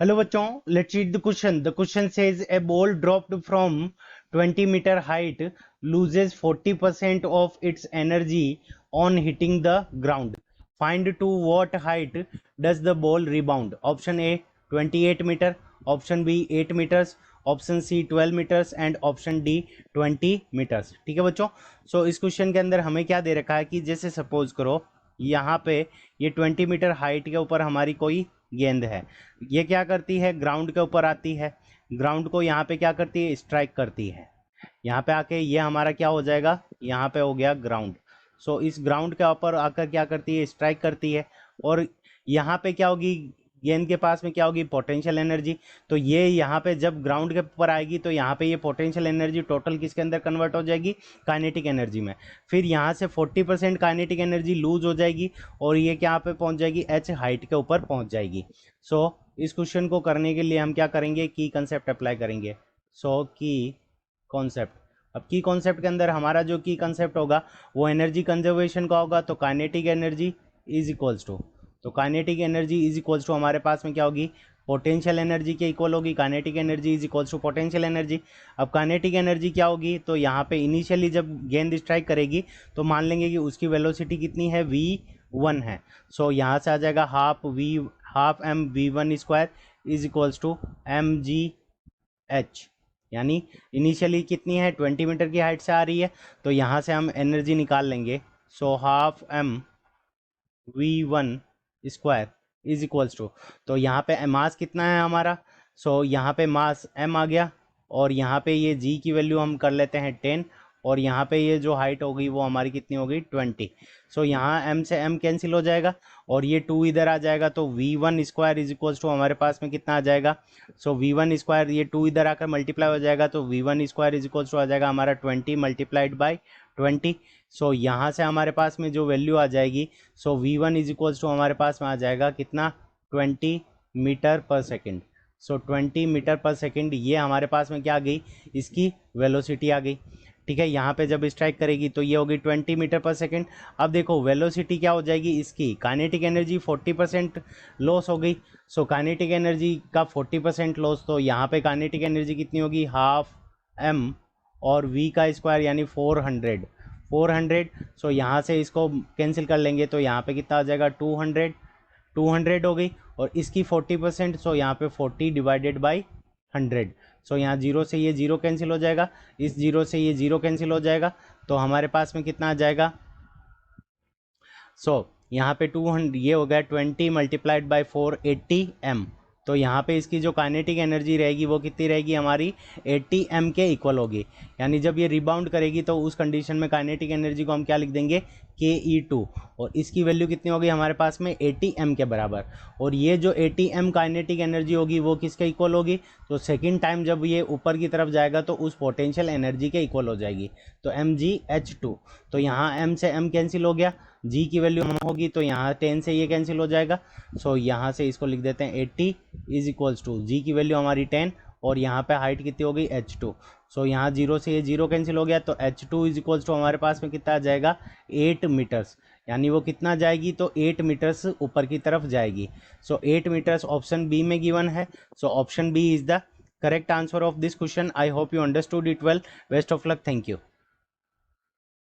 Hello बच्चों, let's read the question. The question says a ball dropped from 20-meter height loses 40% of its energy on hitting the ground. Find to what height does the ball rebound? Option A 28 meter, option B 8 meters, option C 12 metres and option D 20 metres. ठीक है बच्चों, सो इस question के अंदर हमें क्या दे रखा है कि जैसे सपोज करो यहाँ पे ये 20 मीटर हाइट के ऊपर हमारी कोई गेंद है, ये क्या करती है ग्राउंड के ऊपर आती है, ग्राउंड को यहाँ पे क्या करती है स्ट्राइक करती है, यहाँ पे आके ये हमारा क्या हो जाएगा, यहाँ पे हो गया ग्राउंड। सो इस ग्राउंड के ऊपर आकर क्या करती है स्ट्राइक करती है, और यहाँ पे क्या होगी गेंद के पास में क्या होगी पोटेंशियल एनर्जी। तो ये यहाँ पे जब ग्राउंड के ऊपर आएगी तो यहाँ पे ये पोटेंशियल एनर्जी टोटल किसके अंदर कन्वर्ट हो जाएगी काइनेटिक एनर्जी में। फिर यहाँ से 40% काइनेटिक एनर्जी लूज हो जाएगी और ये क्या पे पहुँच जाएगी एच हाइट के ऊपर पहुँच जाएगी। सो इस क्वेश्चन को करने के लिए हम क्या करेंगे की कंसेप्ट अप्लाई करेंगे। सो की कॉन्सेप्ट, अब की कॉन्सेप्ट के अंदर हमारा जो की कॉन्सेप्ट होगा वो एनर्जी कंजर्वेशन का होगा। तो kinetic energy is equals to, तो kinetic energy is equals to हमारे पास में क्या होगी पोटेंशियल एनर्जी के इक्वल होगी। Kinetic energy is equals to potential energy. अब काइनेटिक एनर्जी क्या होगी, तो यहाँ पे इनिशियली जब गेंद स्ट्राइक करेगी तो मान लेंगे कि उसकी वेलोसिटी कितनी है v1 है। सो यहाँ से आ जाएगा half M v1 square is equals to M G H, यानी इनिशियली कितनी है 20 मीटर की हाइट से आ रही है, तो यहाँ से हम एनर्जी निकाल लेंगे। So half M v1 square is equals to, तो यहाँ पे मास कितना है हमारा, सो यहाँ पे मास m आ गया, और यहाँ पे ये g की वैल्यू हम कर लेते हैं 10, और यहाँ पे ये जो हाइट होगी वो हमारी कितनी होगी 20। सो यहाँ m से m कैंसिल हो जाएगा और ये 2 इधर आ जाएगा, तो v1 square is equals to हमारे पास में कितना आ जाएगा। सो v1 स्क्वायर ये 2 इधर आकर मल्टीप्लाई हो जाएगा, तो v1 square is equals to आ जाएगा हमारा 20 मल्टीप्लाइड बाई 20। सो यहाँ से हमारे पास में जो वैल्यू आ जाएगी, सो v1 इज इक्वल्स टू हमारे पास में आ जाएगा कितना 20 मीटर पर सेकेंड। सो 20 मीटर पर सेकेंड ये हमारे पास में क्या आ गई, इसकी वेलोसिटी आ गई। ठीक है, यहाँ पे जब स्ट्राइक करेगी तो ये होगी 20 मीटर पर सेकेंड। अब देखो वेलोसिटी क्या हो जाएगी इसकी, काइनेटिक एनर्जी 40% लॉस हो गई। सो काइनेटिक एनर्जी का 40% लॉस, तो यहाँ पे काइनेटिक एनर्जी कितनी होगी हाफ एम और v का स्क्वायर यानी 400। सो यहाँ से इसको कैंसिल कर लेंगे तो यहाँ पे कितना आ जाएगा 200 हो गई, और इसकी 40%, सो यहाँ पे 40 डिवाइडेड बाई 100। सो यहाँ जीरो से ये जीरो कैंसिल हो जाएगा, इस जीरो से ये जीरो कैंसिल हो जाएगा, तो हमारे पास में कितना आ जाएगा। सो यहाँ पे 200 ये हो गया 20 मल्टीप्लाइड बाई 480 m। तो यहाँ पे इसकी जो काइनेटिक एनर्जी रहेगी वो कितनी रहेगी हमारी 80 m के इक्वल होगी। यानी जब ये रिबाउंड करेगी तो उस कंडीशन में काइनेटिक एनर्जी को हम क्या लिख देंगे ke2, और इसकी वैल्यू कितनी होगी हमारे पास में 80 m के बराबर। और ये जो 80 m काइनेटिक एनर्जी होगी वो किसके इक्वल होगी, तो सेकेंड टाइम जब ये ऊपर की तरफ जाएगा तो उस पोटेंशियल एनर्जी के इक्वल हो जाएगी, तो mgh2। तो यहाँ m से m कैंसिल हो गया, g की वैल्यू हम होगी तो यहाँ 10 से ये कैंसिल हो जाएगा। सो यहाँ से इसको लिख देते हैं 80 इज इक्वल्स टू जी की वैल्यू हमारी 10, और यहाँ पे हाइट कितनी हो गई h2। सो यहाँ जीरो से ये जीरो कैंसिल हो गया, तो h2 इज इक्वल्स टू हमारे पास में कितना आ जाएगा 8 मीटर्स, यानी वो कितना जाएगी तो 8 मीटर्स ऊपर की तरफ जाएगी। सो 8 मीटर्स ऑप्शन बी में गिवन है। So option B is the correct answer of this question. I hope you understood it well. Best of luck, thank you.